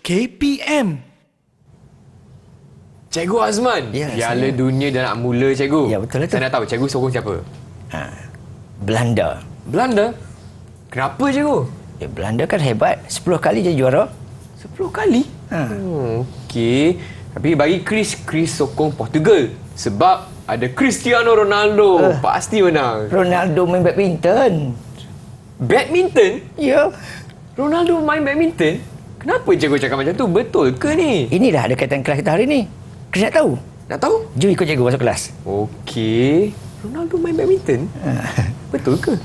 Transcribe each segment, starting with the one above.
KPM. Cikgu Azman, Ya, Piala saya. Dunia dah nak mula, cikgu. Ya, betul itu. Saya nak tahu, cikgu sokong siapa? Belanda. Belanda? Kenapa, cikgu? Belanda kan hebat. 10 kali je juara. 10 kali? Ha. Okey. Tapi bagi Chris sokong Portugal. Sebab ada Cristiano Ronaldo. Pasti menang. Ronaldo main badminton. Badminton? Ya. Ronaldo main badminton? Kenapa cikgu cakap macam tu? Betul ke ni? Inilah ada kaitan kelas kita hari ni. Chris nak tahu? Nak tahu? Jom ikut cikgu masuk kelas. Okey. Ronaldo main badminton? Betul ke?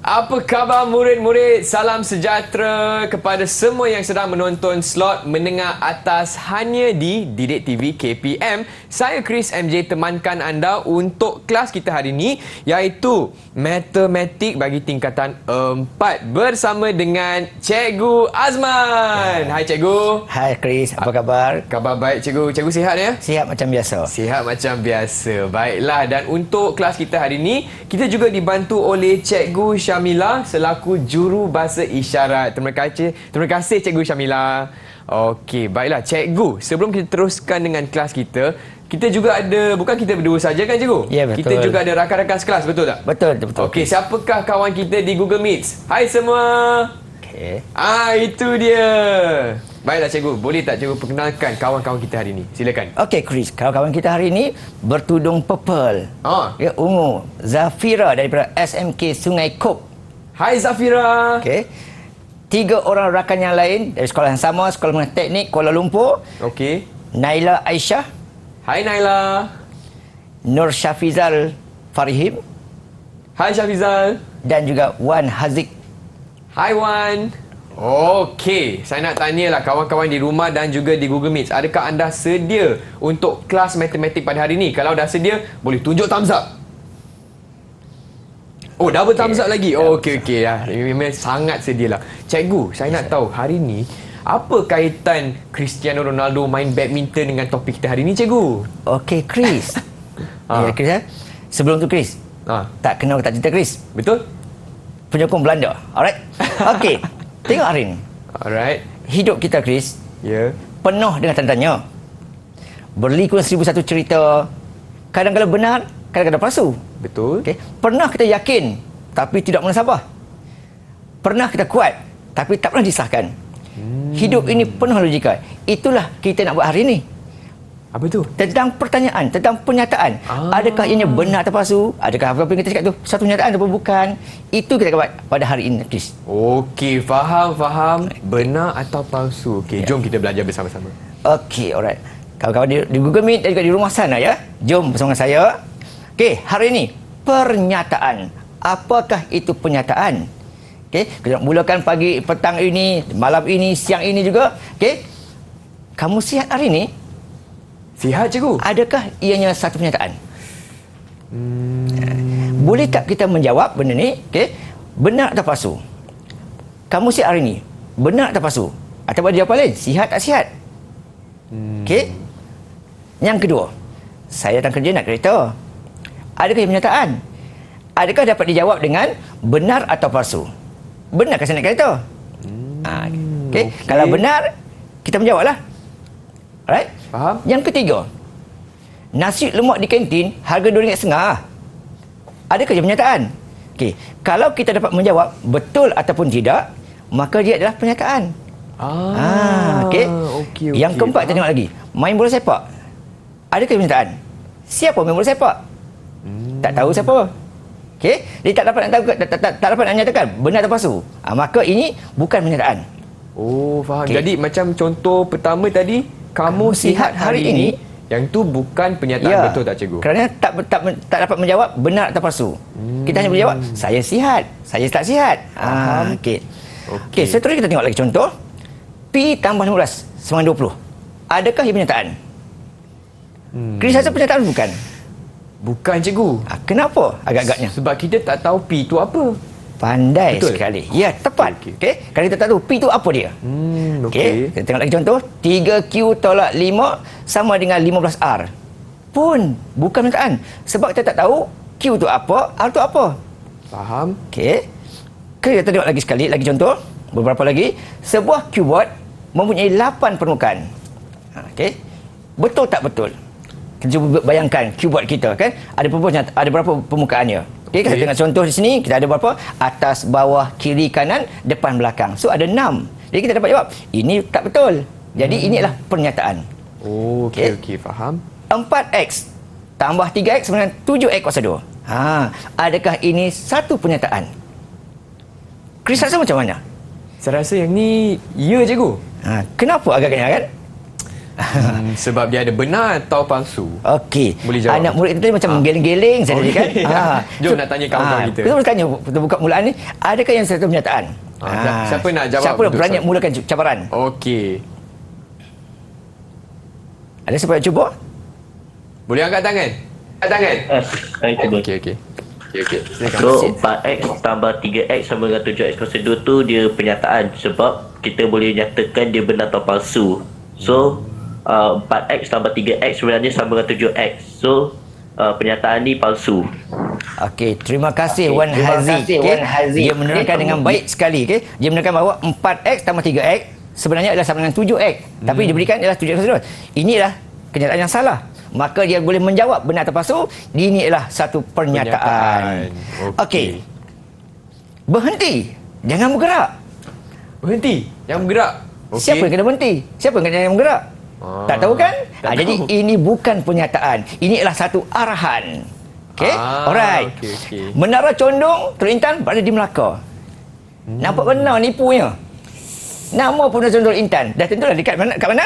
Apa khabar murid-murid? Salam sejahtera kepada semua yang sedang menonton slot menengah atas hanya di Didik TV KPM. Saya Chris MJ temankan anda untuk kelas kita hari ini iaitu Matematik bagi tingkatan 4 bersama dengan Cikgu Azman. Hai Cikgu. Hai Chris, apa khabar? Khabar baik Cikgu. Cikgu sihat ya? Sihat macam biasa. Sihat macam biasa. Baiklah, dan untuk kelas kita hari ini, kita juga dibantu oleh Cikgu Syamila selaku juru bahasa isyarat. Terima kasih Cikgu Syamila. Okey, baiklah Cikgu, sebelum kita teruskan dengan kelas kita juga ada, bukan kita berdua saja kan Cikgu? Ya, betul. Kita juga ada rakan-rakan sekelas, betul tak? Betul. Okey, siapakah kawan kita di Google Meet? Hai semua. Okey. Itu dia. Baiklah Cikgu, boleh tak Cikgu perkenalkan kawan-kawan kita hari ini? Silakan. Okey Chris, kawan-kawan kita hari ini bertudung purple. Ya, ungu. Zafira daripada SMK Sungai Kop. Hai Zafira. Okey. 3 orang rakan yang lain dari sekolah yang sama, Sekolah Menengah Teknik Kuala Lumpur. Okey. Naila Aisyah, Hai Naila. Nur Syafizal Farihim Hai Syafizal. dan juga Wan Haziq. Hai Wan. Okey, saya nak tanyalah kawan-kawan di rumah dan juga di Google Meet, adakah anda sedia untuk kelas matematik pada hari ini? Kalau dah sedia, boleh tunjuk thumbs up. Oh, double thumbs up lagi. Oh, okey. Memang sangat sedialah. Cikgu, saya nak tahu hari ini apa kaitan Cristiano Ronaldo main badminton dengan topik kita hari ini, Cikgu? Okey Chris. Ya Chris ya. Sebelum tu Chris, tak kenal tak cerita Chris. Betul? Penyokong Belanda. Alright. Okey. Tengok hari ni. Alright. Hidup kita Chris Ya. penuh dengan tanda tanya. Berliku 1001 cerita. Kadang-kadang benar, kadang-kadang palsu. Betul. Okey. Pernah kita yakin tapi tidak munasabah. Pernah kita kuat tapi tak pernah disahkan. Hidup ini penuh logika. Itulah kita nak buat hari ini. Apa tu? Tentang pertanyaan, tentang pernyataan. Adakah ianya benar atau palsu? Adakah apa yang kita cakap tu satu pernyataan ataupun bukan? Itu kita akan buat pada hari ini, Chris. Okey, faham. Benar atau palsu? Okey, jom kita belajar bersama-sama. Okey, alright. Kawan-kawan di Google Meet dan juga di rumah sana ya. Jom bersama saya. Okey, hari ini pernyataan. Apakah itu pernyataan? Okey, kita nak mulakan pagi, petang ini, malam ini, siang ini juga. Okey. Kamu sihat hari ini? Sihat, Cikgu? Adakah ianya satu pernyataan? Boleh tak kita menjawab benda ni? Okey. Benar atau palsu? Kamu sihat hari ini? Benar atau palsu? Atau ada jawapan lain? Sihat tak sihat? Okey. Yang kedua, saya datang kerja nak kereta. Adakah ia pernyataan? Adakah dapat dijawab dengan benar atau palsu? Benar ke saya nak kereta? Okey. Kalau benar, kita menjawablah. Alright? Faham? Yang ketiga, nasi lemak di kantin harga RM2.5. Adakah ia pernyataan? Okey. Kalau kita dapat menjawab betul ataupun tidak, maka dia adalah pernyataan. Okey. Okey. Yang keempat, kita tengok lagi. Main bola sepak. Adakah ia pernyataan? Siapa main bola sepak? Tak tahu siapa. Okey, dia tak dapat nak tahu, tak dapat nak nyatakan benar atau palsu. Maka ini bukan pernyataan. Oh, faham. Okey. Jadi macam contoh pertama tadi, kamu sihat hari ini, yang tu bukan pernyataan, betul tak Cikgu? Kerana tak dapat menjawab benar atau palsu. Kita hanya boleh jawab saya sihat, saya tak sihat. Okey. Seterusnya kita tengok lagi contoh. Pi tambah 15 920. Adakah ia pernyataan? Chris rasa pernyataan bukan? Bukan, cikgu. Kenapa agak-agaknya? Sebab kita tak tahu P tu apa. Pandai Betul? sekali. Ya, tepat. Okey. Okey. Kalau kita tak tahu P tu apa dia? Okey. Kita tengok lagi contoh. 3Q tolak 5 sama dengan 15R. Pun bukan pernyataan. Sebab kita tak tahu Q tu apa, R tu apa. Faham? Okey. Kita tengok lagi sekali, lagi contoh. Beberapa lagi. Sebuah keyboard mempunyai 8 permukaan. Okey. Betul tak betul? Kita cuba bayangkan keyboard kita kan. Ada berapa permukaannya? Okey, kita tengok contoh di sini. Kita ada berapa? Atas, bawah, kiri, kanan, depan, belakang. So ada 6. Jadi kita dapat jawab. Ini tak betul. Jadi inilah pernyataan. Oh, okey, faham. 4X tambah 3X sama dengan 7X kuasa 2. Adakah ini satu pernyataan? Chris rasa macam mana? Saya rasa yang ni ya, cikgu. Kenapa agak-agaknya kan? Sebab dia ada benar atau palsu. Okey. Boleh jawab. Anak murid kita macam menggeleng-geleng saya tadi kan. Jom nak tanya kawan-kawan kita. Kita tanya untuk buka mulaan ni, adakah yang satu pernyataan? Siapa nak jawab? Siapa nak berani mulakan cabaran? Okey. Ada siapa nak cuba? Boleh angkat tangan? Angkat tangan. Saya cuba. Okey. Silakan. So 4X tambah 3X sama dengan 7X kuasa 2 tu dia pernyataan sebab kita boleh nyatakan dia benar atau palsu. So 4X tambah 3X sebenarnya sama dengan 7X. So pernyataan ni palsu. Okey, terima kasih Wan Hazi. Dia menerangkan dengan baik sekali. Dia menerangkan bahawa 4X tambah 3X sebenarnya adalah sama dengan 7X. Tapi diberikan adalah 7X kuasa 2. Inilah kenyataan yang salah. Maka dia boleh menjawab benar atau palsu. Ini adalah satu pernyataan. Okey. Berhenti. Jangan bergerak. Berhenti. Jangan bergerak. Okay. Siapa yang kena berhenti? Siapa yang kena bergerak? Tak tahu kan? Jadi tahu. ini bukan pernyataan. Ini adalah satu arahan. Okey? Alright. Okey. Menara Condong Intan berada di Melaka. Nampak benar nipunya. Nama Menara Condong Intan. Dah tentulah dekat mana? Kat mana?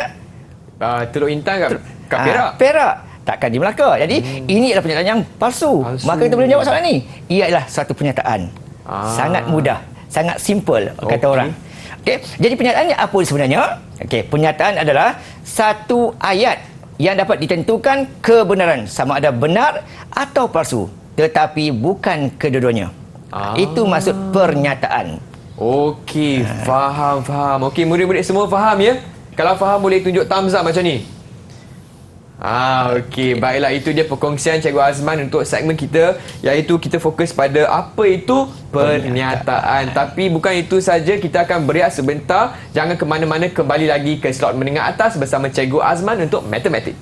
Teluk Intan kat Perak. Perak. Takkan di Melaka. Jadi ini adalah pernyataan yang palsu. Maka kita boleh jawab soalan ni. Ia adalah satu pernyataan. Sangat mudah, sangat simple kata orang. Okey, jadi pernyataannya apa sebenarnya? Okey, pernyataan adalah satu ayat yang dapat ditentukan kebenaran sama ada benar atau palsu, tetapi bukan kedua-duanya. Itu maksud pernyataan. Okey, faham. Okey, murid-murid semua faham ya? Kalau faham boleh tunjuk thumbs up macam ni. Okey, baiklah, itu dia perkongsian Cikgu Azman untuk segmen kita, iaitu kita fokus pada apa itu pernyataan. Tapi bukan itu saja, kita akan berehat sebentar. Jangan ke mana-mana, kembali lagi ke slot menengah atas bersama Cikgu Azman untuk matematik.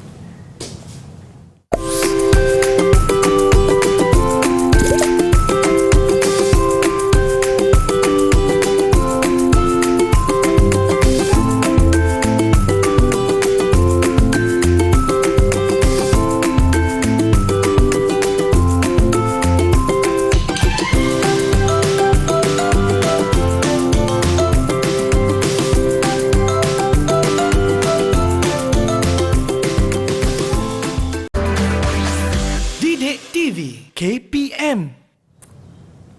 KPM.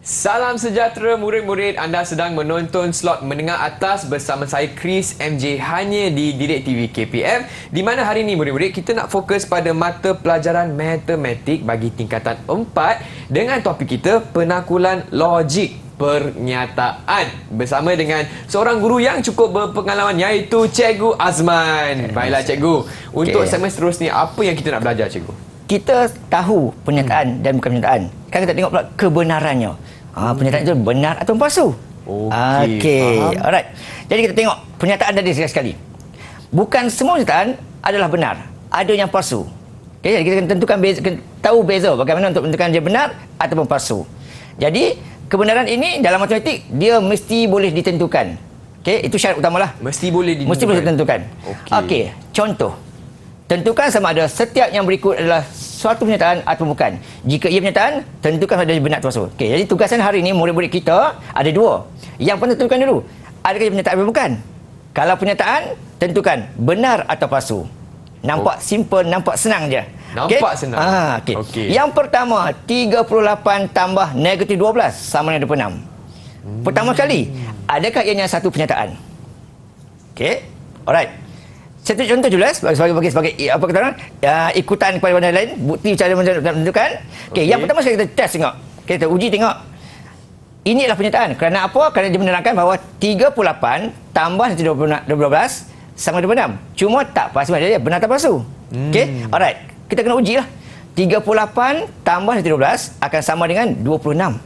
Salam sejahtera murid-murid, anda sedang menonton slot menengah atas bersama saya Chris MJ hanya di Didik TV KPM, di mana hari ini murid-murid kita nak fokus pada mata pelajaran matematik bagi tingkatan 4 dengan topik kita penakulan logik pernyataan bersama dengan seorang guru yang cukup berpengalaman, iaitu Cikgu Azman. Baiklah Cikgu, untuk segmen seterusnya apa yang kita nak belajar Cikgu? Kita tahu pernyataan dan bukan pernyataan. Kan kita tengok pula kebenarannya. Pernyataan itu benar atau palsu. Okey. Alright. Jadi kita tengok pernyataan tadi sekali. Bukan semua pernyataan adalah benar. Ada yang palsu. Okay, jadi kita kena tentukan tahu beza bagaimana untuk menentukan dia benar ataupun palsu. Jadi kebenaran ini dalam matematik dia mesti boleh ditentukan. Okey, itu syarat utamalah. Mesti boleh ditentukan. Mesti boleh ditentukan. Okey, contoh. Tentukan sama ada setiap yang berikut adalah suatu pernyataan atau bukan. Jika ia pernyataan, tentukan sama ada benar atau palsu. Okey, jadi tugasan hari ini murid-murid kita ada dua. Yang pertama tentukan dulu, adakah ia pernyataan atau bukan. Kalau pernyataan, tentukan benar atau palsu. Nampak simple, nampak senang je. Nampak senang. Okey. Yang pertama, 38 tambah negatif 12 sama dengan 26. Pertama sekali, adakah ianya satu pernyataan? Okey. Alright. Satu contoh dulu sebagai apa kata orang, ikutan kepada benda lain, bukti cara menentukan. Okey, yang pertama sekali kita test tengok. Kita uji tengok. Inilah pernyataan. Kerana apa? Kerana dia menerangkan bahawa 38 tambah 12 sama dengan 26. Cuma tak pasti dia benar atau palsu. Okey, alright. Kita kena uji lah. 38 tambah 12 akan sama dengan 26.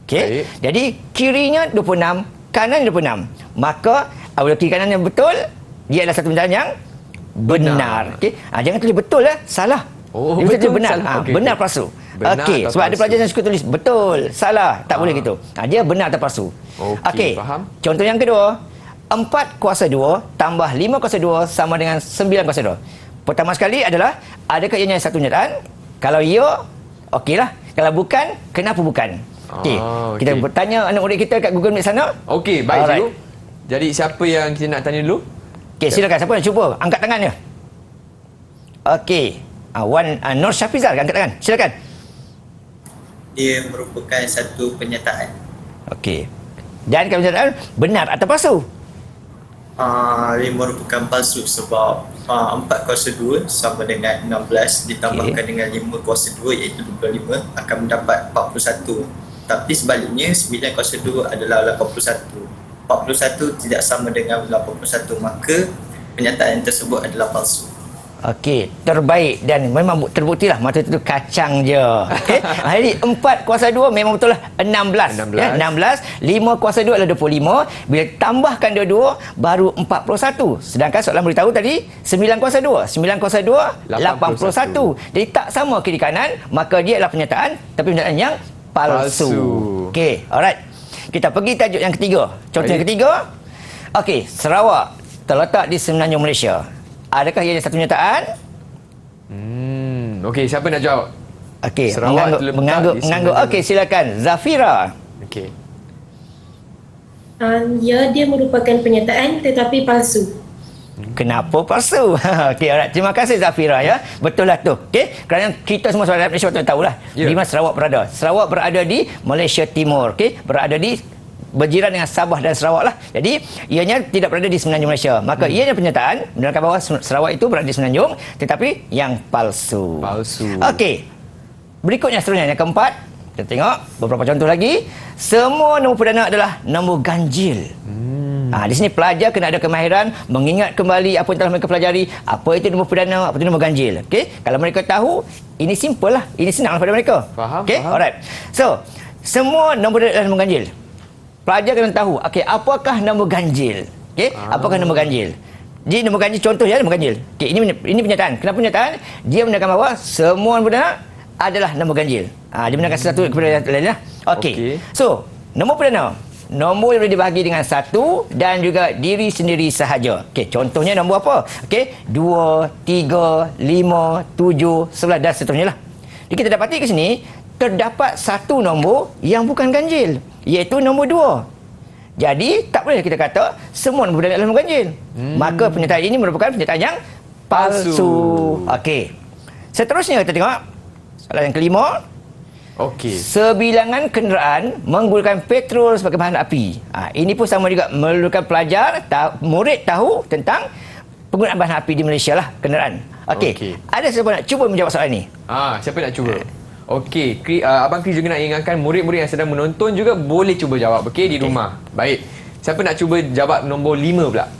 Okey. Jadi kirinya 26, kanan 26. Maka apabila kiri kanan yang betul, dia adalah satu pernyataan yang benar. Okey. Jangan tulis betul salah. Oh, dia betul benar. salah. Benar palsu. Okey, sebab ada pelajar yang suka tulis betul, salah, tak boleh gitu. Dia benar atau palsu. Okey. Faham. Contoh yang kedua, 4 kuasa 2 tambah 5 kuasa 2 sama dengan 9 kuasa 2. Pertama sekali adalah, adakah ianya satu pernyataan? Kalau ya, okeylah. Kalau bukan, kenapa bukan? Okey. Kita bertanya anak murid kita kat Google Meet sana. Okey, baik cikgu. Jadi siapa yang kita nak tanya dulu? Okey, silakan. Siapa nak cuba? Angkat tangannya. Okey. Nur Syafizal, angkat tangan. Silakan. Dia merupakan satu pernyataan. Okey. Dan kalau pernyataan benar atau palsu? Dia merupakan palsu sebab 4 kuasa 2 sama dengan 16 ditambahkan dengan 5 kuasa 2 iaitu 25 akan mendapat 41. Tapi sebaliknya 9 kuasa 2 adalah 81. 41 tidak sama dengan 81, maka pernyataan tersebut adalah palsu. Okey, terbaik dan memang terbuktilah mata tu kacang je. Okey. Jadi 4 kuasa 2 memang betul lah 16. 16. 5 kuasa 2 adalah 25. Bila tambahkan dua-dua baru 41. Sedangkan soalan beritahu tadi 9 kuasa 2. 9 kuasa 2 81. Jadi tak sama kiri kanan, maka dia adalah pernyataan tapi pernyataan yang palsu. Okey, alright. Kita pergi tajuk yang ketiga. Contoh yang ketiga. Okey, Sarawak terletak di semenanjung Malaysia. Adakah ia satu pernyataan? Okey, siapa nak jawab? Okey, Sarawak mengangguk. Okey, silakan. Zafira. Okey. Ya, dia merupakan pernyataan tetapi palsu. Kenapa palsu? Okey, alright. Terima kasih Zafira ya. Betul lah tu. Okey, kerana kita semua saudara Malaysia tahu lah di mana Sarawak berada. Sarawak berada di Malaysia Timur. Okey, berada di berjiran dengan Sabah dan Sarawak lah. Jadi, ianya tidak berada di semenanjung Malaysia. Maka ianya pernyataan menerangkan bahawa Sarawak itu berada di semenanjung tetapi yang palsu. Okey. Berikutnya seterusnya yang keempat. Kita tengok beberapa contoh lagi. Semua nombor perdana adalah nombor ganjil. Di sini pelajar kena ada kemahiran mengingat kembali apa yang telah mereka pelajari, apa itu nombor perdana, apa itu nombor ganjil. Okey, kalau mereka tahu, ini simple lah, ini senang pada mereka. Faham? Okey, alright. So, semua nombor perdana adalah nombor ganjil. Pelajar kena tahu, okey, apakah nombor ganjil? Okey, apakah nombor ganjil? Jadi nombor ganjil contoh ya, nombor ganjil. Okey, ini pernyataan. Kenapa pernyataan? Dia menerangkan bahawa semua nombor perdana adalah nombor ganjil. Dia menerangkan satu kepada yang lain lah. Okey. So, nombor perdana, nombor yang boleh dibahagi dengan 1 dan juga diri sendiri sahaja. Okey, contohnya nombor apa? Okey, 2, 3, 5, 7, 11 dan seterusnya lah. Jadi kita dapati ke sini terdapat satu nombor yang bukan ganjil, iaitu nombor 2. Jadi tak boleh kita kata semua nombor adalah nombor ganjil. Maka pernyataan ini merupakan pernyataan yang palsu. Okey. Seterusnya kita tengok soalan yang kelima. Okey. Sebilangan kenderaan menggunakan petrol sebagai bahan api. Ini pun sama juga memerlukan pelajar, murid tahu tentang penggunaan bahan api di Malaysia lah, kenderaan. Okey. Ada siapa nak cuba menjawab soalan ini? Siapa nak cuba? Okey, Abang Chris juga nak ingatkan murid-murid yang sedang menonton juga boleh cuba jawab, okey, di rumah. Baik. Siapa nak cuba jawab nombor 5 pula?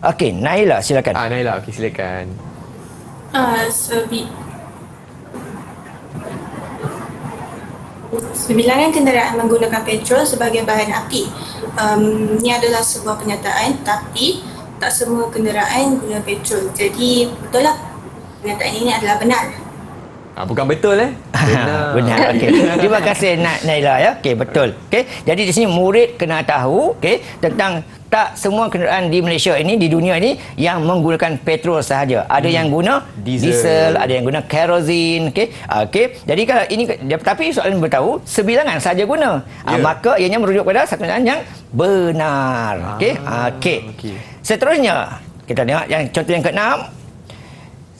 Okey, Naila silakan. Naila, okey silakan. Sebilangan kenderaan menggunakan petrol sebagai bahan api. Ini adalah sebuah pernyataan, tapi tak semua kenderaan guna petrol. Jadi betul lah, pernyataan ini adalah benar. Bukan betul Benar. Okey. Terima kasih Naila ya. Okey, betul. Okey. Jadi di sini murid kena tahu tentang tak semua kenderaan di Malaysia ini, di dunia ini yang menggunakan petrol sahaja. Ada yang guna diesel, ada yang guna kerosene, okey. Jadi kalau ini tapi soalan beritahu sebilangan sahaja guna. Maka ianya merujuk pada satu pernyataan yang benar. Okey. Seterusnya kita tengok yang contoh yang ke-6.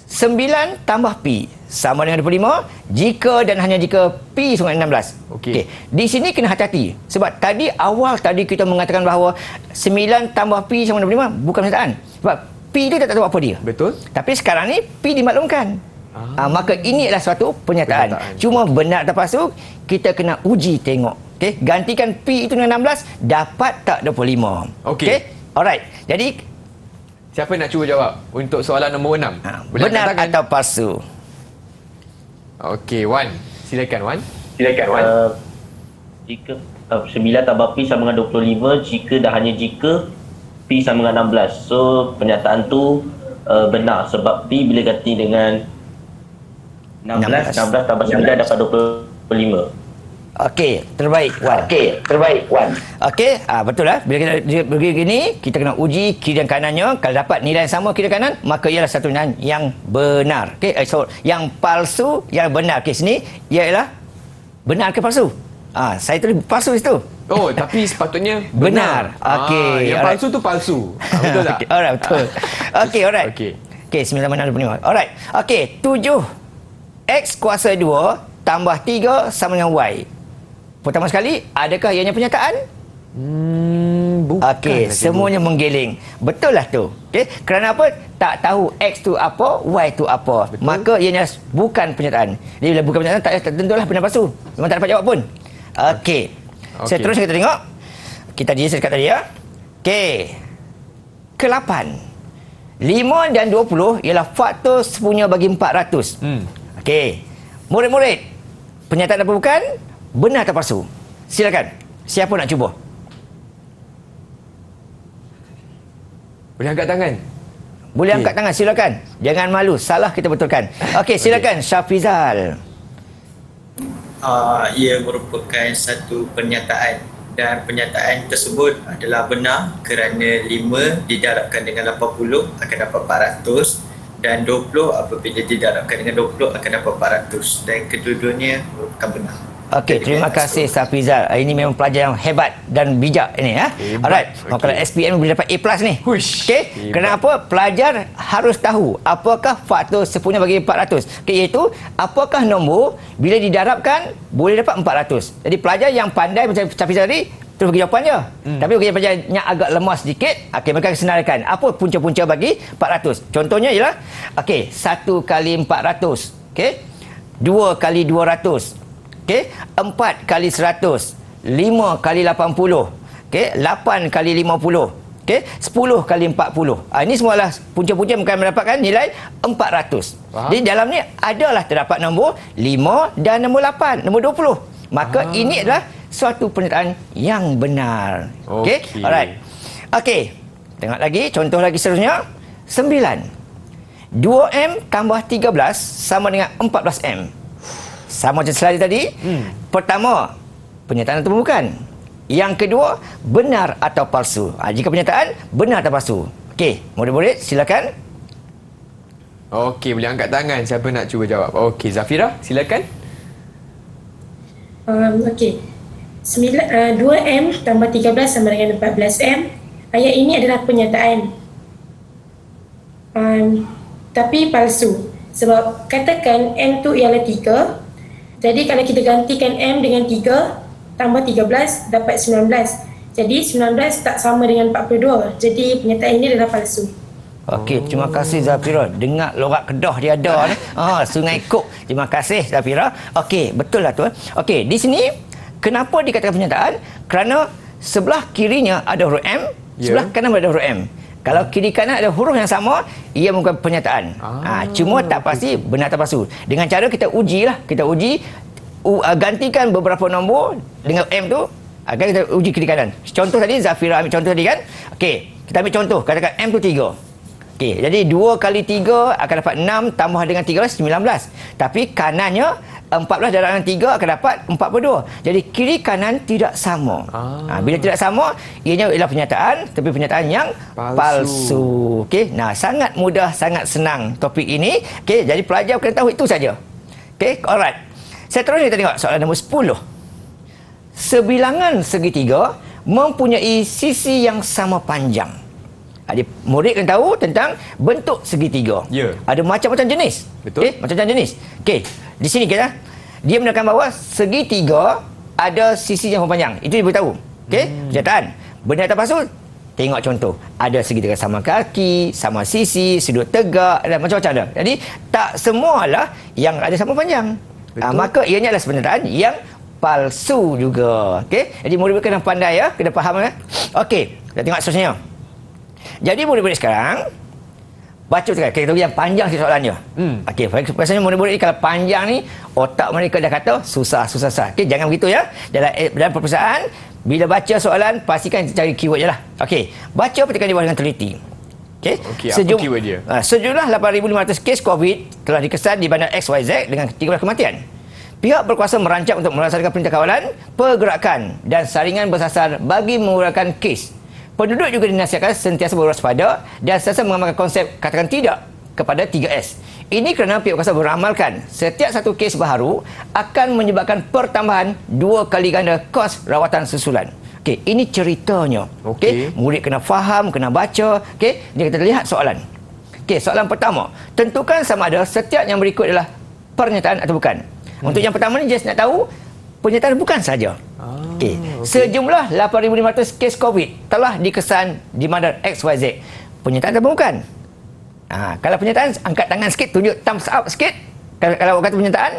9 tambah pi sama dengan 25 jika dan hanya jika pi sama dengan 16. Okey. Di sini kena hati-hati sebab tadi kita mengatakan bahawa 9 tambah pi sama dengan 25 bukan pernyataan. Sebab P dia tak tahu apa dia. Betul. Tapi sekarang ni P dimaklumkan. Maka ini adalah suatu pernyataan. Cuma benar atau palsu, kita kena uji tengok. Okey, gantikan P itu dengan 16, dapat tak 25? Okey. Alright. Jadi Siapa nak cuba jawab untuk soalan nombor 6? benar atau palsu? Okey, Wan. Silakan, Wan. Jika 9 tambah P sama dengan 25, jika dan hanya jika P sama dengan 16. So pernyataan tu benar sebab P bila ganti dengan 16 tambah 9 dapat 25. Okey, terbaik Wan. Okey, betul lah. Bila kita pergi gini, kita kena uji kiri dan kanannya. Kalau dapat nilai yang sama kiri dan kanan, maka ialah satu nilai yang benar. Okey, yang palsu, yang benar. Okey, sini ialah benar ke palsu? Saya tulis palsu situ. Oh, tapi sepatutnya Benar. Okey, yang palsu tu palsu. Betul tak? Okay, alright, betul. Okey, alright. Okey, 9 mana 25. Alright. Okey, 7x kuasa 2 tambah 3 sama dengan y. Pertama sekali, adakah ianya pernyataan? Bukan. Okey, semuanya menggeling. Betul lah tu. Okey, kerana apa? Tak tahu x tu apa, y tu apa. Betul. Maka ianya bukan pernyataan. Jadi bila bukan pernyataan, tak tentulah benar palsu. Memang tak dapat jawab pun. Okey. Seterusnya kita tengok. Kita dia dekat tadi ya. Okey. Ke-8. 5 dan 20 ialah faktor sepunya bagi 400. Okey. Murid-murid, pernyataan apa bukan? Benar atau palsu? Silakan. Siapa nak cuba? Boleh angkat tangan? Boleh angkat tangan, silakan. Jangan malu, salah kita betulkan. Okey, silakan Syafizal. Ia merupakan satu pernyataan dan pernyataan tersebut adalah benar kerana 5 didarabkan dengan 80 akan dapat 400 dan 20 apabila didarabkan dengan 20 akan dapat 400 dan kedua-duanya merupakan benar. Okey, terima kasih Syafizal. Ini memang pelajar yang hebat dan bijak ini ya. Alright. Kalau SPM boleh dapat A+ ni. Okey. Kenapa? Pelajar harus tahu apakah faktor sepunya bagi 400. Okey, iaitu apakah nombor bila didarabkan boleh dapat 400. Jadi pelajar yang pandai macam Syafizal tadi terus bagi jawapan je. Tapi bagi pelajar yang agak lemah sedikit, okey, mereka senaraikan apa punca-punca bagi 400. Contohnya ialah okey, 1 kali 400. Okey. 2 kali 200. Okey, 4 kali 100, 5 kali 80, okey, 8 kali 50, okey, 10 kali 40. Ini semualah punca-punca yang akan mendapatkan nilai 400. Jadi dalam ni adalah terdapat nombor 5 dan nombor 8, nombor 20. Maka ini adalah suatu pernyataan yang benar. Okey, alright. Okey, tengok lagi, contoh lagi seterusnya. 9. 2M tambah 13 sama dengan 14M. Sama macam slide tadi. Pertama, pernyataan atau bukan. Yang kedua, benar atau palsu. Jika pernyataan, benar atau palsu. Okey, murid-murid silakan. Okey, boleh angkat tangan siapa nak cuba jawab. Okey, Zafira, silakan. Okey. 2M tambah 13 sama dengan 14M. Ayat ini adalah pernyataan. Tapi palsu. Sebab katakan M tu ialah 3. Jadi kalau kita gantikan M dengan 3 tambah 13 dapat 19. Jadi 19 tak sama dengan 42. Jadi pernyataan ini adalah palsu. Okey, terima kasih Zafira. Dengar lorak Kedah dia ada ni. Sungai Kok. Terima kasih Zafira. Okey, betul lah tu. Okey, di sini kenapa dikatakan pernyataan? Kerana sebelah kirinya ada huruf M, sebelah kanan ada huruf M. Kalau kiri kanan ada huruf yang sama, ia bukan pernyataan. Cuma tak pasti benar atau palsu. Dengan cara kita ujilah, kita uji gantikan beberapa nombor dengan M tu, agar kita uji kiri kanan. Contoh tadi Zafira ambil contoh tadi kan. Okey, kita ambil contoh, katakan M tu 3. Okey, jadi 2 kali 3 akan dapat 6 tambah dengan 13 19. Tapi kanannya 14 darab dengan 3 akan dapat 42. Jadi kiri kanan tidak sama. Bila tidak sama, ianya ialah pernyataan, tapi pernyataan yang palsu. Okey, nah sangat mudah, sangat senang topik ini. Okey, jadi pelajar kena tahu itu saja. Okey, alright. Seterusnya kita tengok soalan nombor 10. Sebilangan segitiga mempunyai sisi yang sama panjang. Jadi murid kena tahu tentang bentuk segitiga. Ada macam-macam jenis. Betul. Okay? Macam-macam jenis. Okey, di sini kita dia menekan bahawa segitiga ada sisi yang panjang. Itu dia beritahu. Okey, pernyataan. Benar atau palsu? Tengok contoh, ada segitiga sama kaki, sama sisi, sudut tegak dan macam-macam ada. Jadi tak semualah yang ada sama panjang. Maka ianya adalah pernyataan yang palsu juga. Okey. Jadi murid-murid kena pandai ya, kena faham ya. Okey, kita tengok seterusnya. Jadi murid-murid sekarang baca sekarang. Kita tahu yang panjang sikit soalannya. Okey, biasanya murid-murid ni kalau panjang ni otak mereka dah kata susah. Okey, jangan begitu ya. Dalam perpustakaan bila baca soalan pastikan cari keyword je lah. Okey, baca petikan di bawah dengan teliti. Okey, apa keyword dia? Sejumlah 8,500 kes COVID telah dikesan di bandar XYZ dengan 13 kematian. Pihak berkuasa merancang untuk melaksanakan perintah kawalan, pergerakan dan saringan bersasar bagi mengurangkan kes. Penduduk juga dinasihatkan sentiasa berwaspada dan sentiasa mengamalkan konsep katakan tidak kepada 3S. Ini kerana pihak berkuasa beramalkan setiap satu kes baharu akan menyebabkan pertambahan 2 kali ganda kos rawatan susulan. Okey, ini ceritanya. Okey, murid kena faham, kena baca. Okey, jadi kita lihat soalan. Okey, soalan pertama. Tentukan sama ada setiap yang berikut adalah pernyataan atau bukan. Untuk yang pertama ni just nak tahu pernyataan bukan saja. Okey. Sejumlah 8,500 kes COVID telah dikesan di bandar XYZ. Pernyataan atau bukan? Kalau pernyataan angkat tangan sikit, tunjuk thumbs up sikit. Kalau kata pernyataan,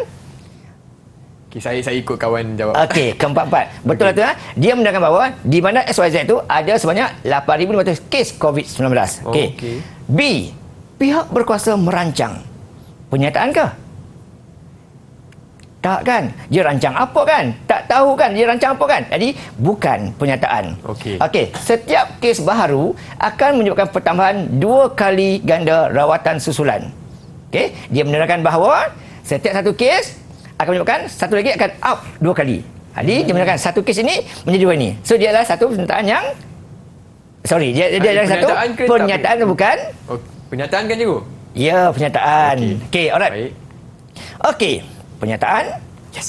Okay, saya ikut kawan jawab. okey, keempat-empat. Betul lah tu ha? Dia menerangkan bahawa di bandar XYZ itu ada sebanyak 8,500 kes COVID-19. Okey. B. Pihak berkuasa merancang. Pernyataan ke? Tak kan? Dia rancang apa kan? Tak tahu kan dia rancang apa kan? Jadi bukan pernyataan. Okey. Okey, setiap kes baharu akan menyebabkan pertambahan 2 kali ganda rawatan susulan. Okey, dia menerangkan bahawa setiap satu kes akan menyebabkan satu lagi akan up 2 kali. Jadi dia menerangkan satu kes ini menjadi 2 ini. So dia adalah satu pernyataan yang dia adalah satu pernyataan atau bukan? Pernyataan kan cikgu? Ya, pernyataan. Okey, alright. Baik. Okey, pernyataan,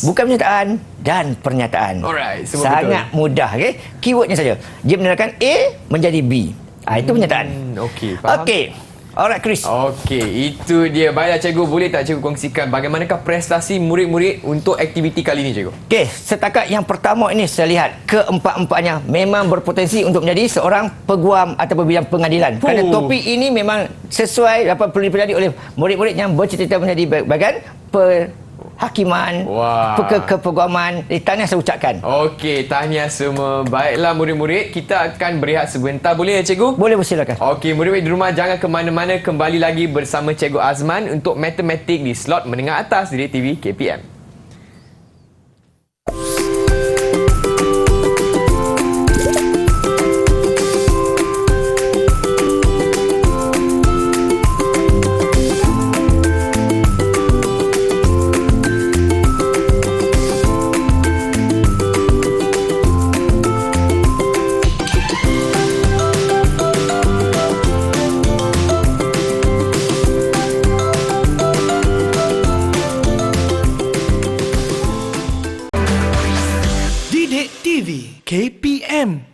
bukan pernyataan dan pernyataan. Alright, semua sangat betul. mudah. Okey, keywordnya saja. Dia menerangkan A menjadi B. Itu pernyataan. Okey, faham. Okey. Alright, Chris. Okey, itu dia. Baiklah cikgu, boleh tak cikgu kongsikan bagaimanakah prestasi murid-murid untuk aktiviti kali ini cikgu? Okey, setakat yang pertama ini saya lihat keempat-empatnya memang berpotensi untuk menjadi seorang peguam ataupun bidang pengadilan. Kerana topik ini memang sesuai apa perlu dipelajari oleh murid-murid yang bercita-cita menjadi bahagian hakiman, kepeguaman. Tahniah saya ucapkan. Okey, tahniah semua. Baiklah murid-murid, kita akan berehat sebentar. Boleh ya cikgu? Boleh, silakan. Okey, murid-murid di rumah jangan ke mana-mana. Kembali lagi bersama Cikgu Azman untuk matematik di slot menengah atas Didik TV KPM. KPM.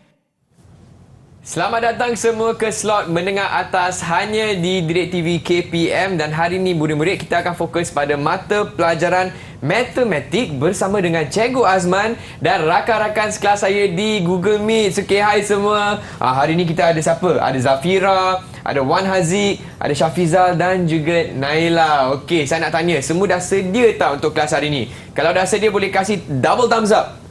Selamat datang semua ke slot menengah atas hanya di Didik TV KPM, dan hari ini murid-murid kita akan fokus pada mata pelajaran matematik bersama dengan Cikgu Azman dan rakan-rakan sekelas saya di Google Meet. Okay, hai semua. Hari ini kita ada siapa? Ada Zafira, ada Wan Haziq, ada Syafizal dan juga Naila. Okey, saya nak tanya, semua dah sedia tak untuk kelas hari ini? Kalau dah sedia boleh kasih double thumbs up.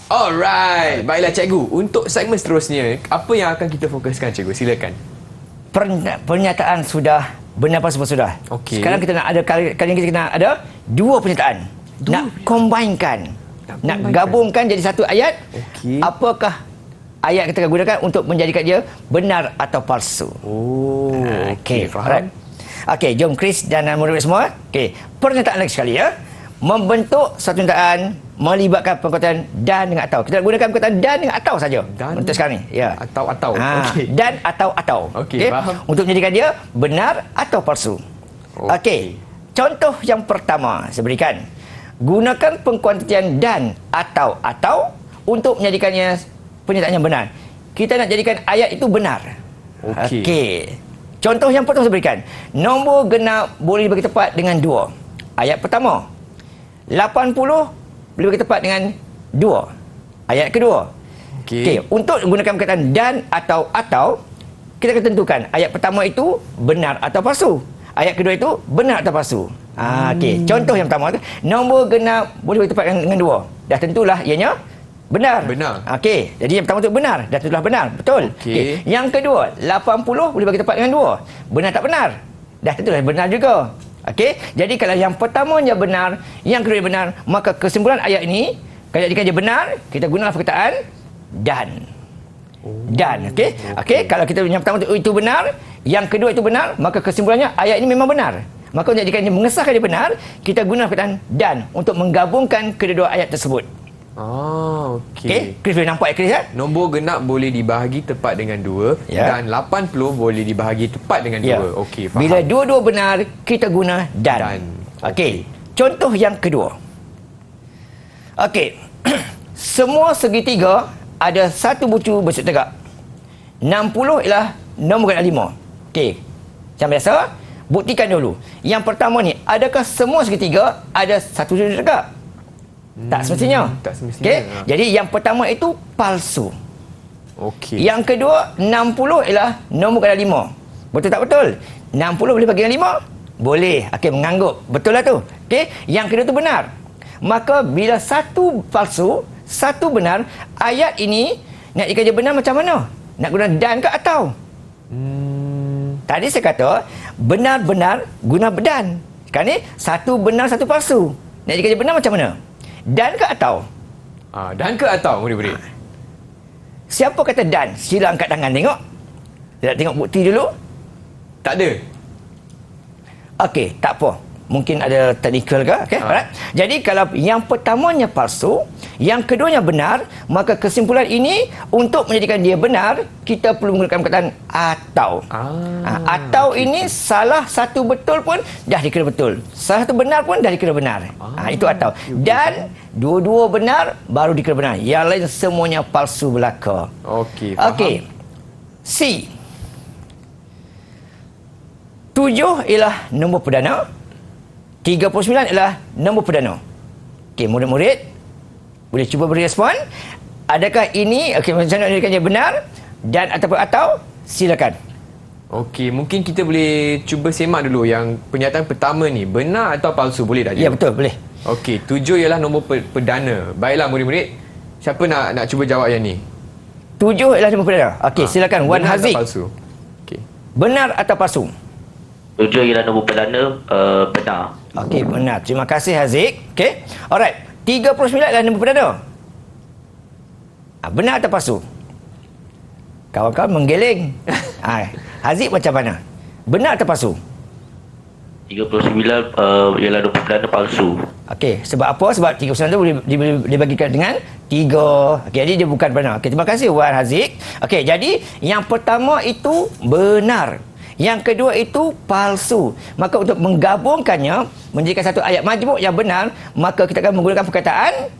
Alright, baiklah cikgu. Untuk segmen seterusnya, apa yang akan kita fokuskan cikgu? Silakan. Pernyataan sudah, benar palsu sudah. Okey. Sekarang kita nak ada kali ini kita nak ada 2 pernyataan. Nak combinekan. Nak gabungkan jadi satu ayat. Okey. Apakah ayat kita akan gunakan untuk menjadikan dia benar atau palsu? Okey, faham. alright. Okey, jom Chris dan murid-murid semua. Okey, pernyataan lagi sekali ya. Membentuk satu pernyataan melibatkan perkataan dan dengan atau. Kita gunakan perkataan dan dengan atau saja untuk sekarang ni. Ya. Atau. Okey. Dan atau. Okey, faham. Untuk menjadikan dia benar atau palsu. Okey. Contoh yang pertama saya berikan. Gunakan pengkuantitian dan atau untuk menjadikannya pernyataan yang benar. Kita nak jadikan ayat itu benar. Okey. Contoh yang pertama saya berikan. Nombor genap boleh dibagi tepat dengan 2. Ayat pertama. 80 boleh bagi tepat dengan 2. Ayat kedua. Okey. Untuk menggunakan perkataan dan atau, kita akan tentukan ayat pertama itu benar atau palsu. Ayat kedua itu benar atau palsu. Okey. Contoh yang pertama, nombor genap boleh ditempatkan dengan 2. Dah tentulah ianya benar. Benar. Okey. Jadi yang pertama itu benar. Dah tentulah benar. Betul. Okey. Yang kedua, 80 boleh bagi tempat dengan 2. Benar tak benar? Dah tentulah benar juga. Okey. Jadi kalau yang pertamanya benar, yang kedua benar, maka kesimpulan ayat ini, kalau jika dia benar, kita gunakan perkataan dan. Dan, okey. Okey, kalau kita yang pertama itu benar, yang kedua itu benar, maka kesimpulannya ayat ini memang benar. Maka untuk jika dia mengesahkan dia benar, kita gunakan perkataan dan untuk menggabungkan kedua-dua ayat tersebut. Okey. Okey, Chris boleh nampak Chris ya? Nombor genap boleh dibahagi tepat dengan 2 Ya. dan 80 boleh dibahagi tepat dengan 2. Ya. Okey, faham. Bila dua-dua benar, kita guna dan. Dan. Okey. Contoh yang kedua. Okey. Semua segitiga ada satu bucu bersudut tegak. 60 ialah nombor genap 5. Okey. Macam biasa, buktikan dulu. Yang pertama ni, adakah semua segitiga ada satu bucu tegak? Tak semestinya. tak semestinya. Okey. Jadi yang pertama itu palsu. Okey. Yang kedua, 60 ialah nombor genap 5. Betul tak betul? 60 boleh bagi dengan 5? Boleh. Okey, mengangguk. Betul lah tu. Okey. Yang kedua tu benar. Maka bila satu palsu, satu benar, ayat ini nak jika dia benar macam mana? Nak guna dan ke atau? Tadi saya kata benar-benar guna dan. Sekarang ni satu benar satu palsu. Nak jika dia benar macam mana? Dan ke atau? Dan ke atau murid-murid? Siapa kata dan? Sila angkat tangan tengok. Kita tengok bukti dulu. Tak ada. Okey, tak apa. Mungkin ada technical ke? Okey, alright. Jadi kalau yang pertamanya palsu, yang keduanya benar, maka kesimpulan ini untuk menjadikan dia benar, kita perlu menggunakan perkataan atau. Atau ini salah satu betul pun dah dikira betul. Salah satu benar pun dah dikira benar. Itu atau. Dan dua-dua benar baru dikira benar. Yang lain semuanya palsu belaka. Okey, faham. Okey. C. 7 ialah nombor perdana. 39 ialah nombor perdana. Okey, murid-murid boleh cuba beri respon. Adakah ini macam mana dia benar dan ataupun atau? Silakan. Okey, mungkin kita boleh cuba semak dulu yang pernyataan pertama ni, benar atau palsu, boleh tak? Ya, betul, boleh. Okey, 7 ialah nombor perdana. Baiklah murid-murid, siapa nak cuba jawab yang ni? 7 ialah nombor perdana. Okey, silakan Wan benar Haziq. atau palsu? Okey. Benar atau palsu? 7 ialah nombor perdana, benar. Okey, benar. Terima kasih Haziq. Okey. Alright. 39 ialah nombor perdana. Benar atau palsu? Kawan-kawan menggeling. Haziq macam mana? Benar atau palsu? 39 ialah nombor perdana, palsu. Okey, sebab apa? Sebab 39 tu boleh dibagikan dengan 3. Okey, jadi dia bukan benar. Okey, terima kasih Wan Haziq. Okey, jadi yang pertama itu benar. Yang kedua itu palsu. Maka untuk menggabungkannya menjadikan satu ayat majmuk yang benar, maka kita akan menggunakan perkataan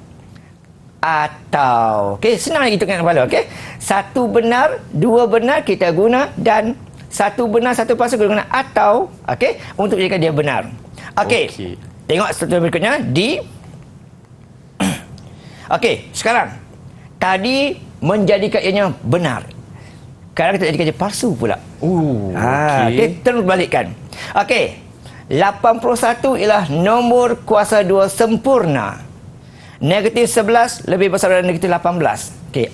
atau. Okey, senang hitungkan kepala. Okey, satu benar, dua benar kita guna dan satu benar, satu palsu kita guna atau. Okey, untuk menjadikan dia benar. Okey. Okey. Tengok struktur berikutnya di. Okey, sekarang tadi menjadikan ianya benar. Sekarang kita jadikan dia palsu pula. Okey, terus balikkan. Okey. 81 ialah nombor kuasa 2 sempurna. Negatif 11 lebih besar daripada negatif 18. Okey.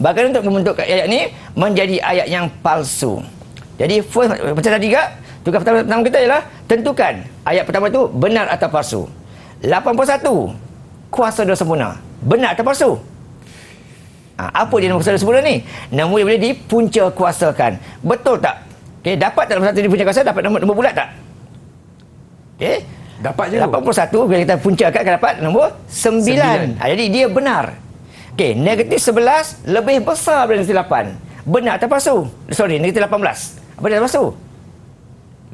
Bagaimana untuk membentuk ayat ini menjadi ayat yang palsu? Jadi first, macam tadi juga, tugas pertama kita ialah tentukan ayat pertama itu benar atau palsu. 81 kuasa 2 sempurna. Benar atau palsu? Apa dia nombor kuasa 2 sempurna ni? Nombor yang boleh dipunca kuasakan. Betul tak? Okey, dapat tak nombor 1 dipunca kuasa? Dapat nombor bulat tak? Okey. Dapat je. 81 bila kita puncakan akan dapat nombor 9. Jadi dia benar. Okey, negatif 11 lebih besar daripada negatif 8. Benar atau palsu? Sorry, negatif 18. Apa dia palsu?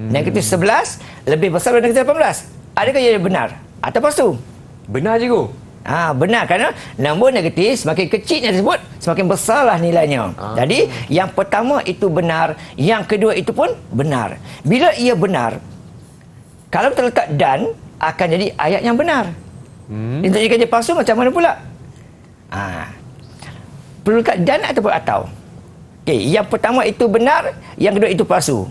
Negatif 11 lebih besar daripada negatif 18. Adakah ia benar atau palsu? Benar je, Guru. Benar, kerana nombor negatif semakin kecilnya tersebut semakin besarlah nilainya. Jadi yang pertama itu benar, yang kedua itu pun benar. Bila ia benar, kalau kita letak dan, akan jadi ayat yang benar. Untuk jika dia palsu macam mana pula? perlu kat dan ataupun atau. Okey, yang pertama itu benar, yang kedua itu palsu.